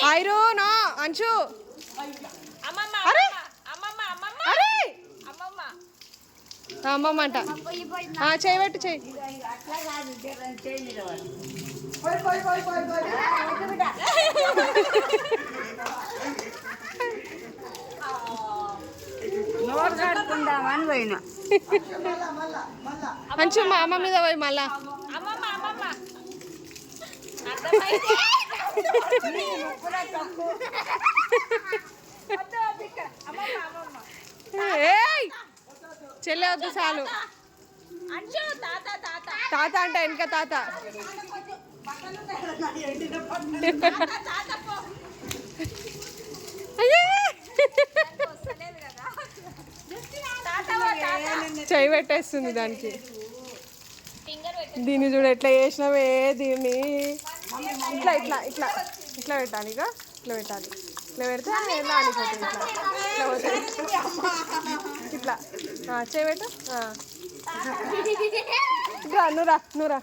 ఐరు no Anshu అరే అరే అమ్మమ్మ అంట చేయబెట్టు చెయ్యి అంచు మా అమ్మ మీద పోయి మళ్ళా చెల్లె వద్దు చాలు తాత అంటే వెనక తాత చెయ్యి పెట్టేస్తుంది దానికి దీన్ని చూడు ఎట్లా చేసినావే దీన్ని ఇట్లా ఇట్లా ఇట్లా ఇట్లా పెట్టాలి ఇక ఇట్లా పెట్టాలి ఇట్లా పెడితే ఎలా అనిపోతుంది ఇట్లా ఇట్లా చేయబెట్టు నువ్వురా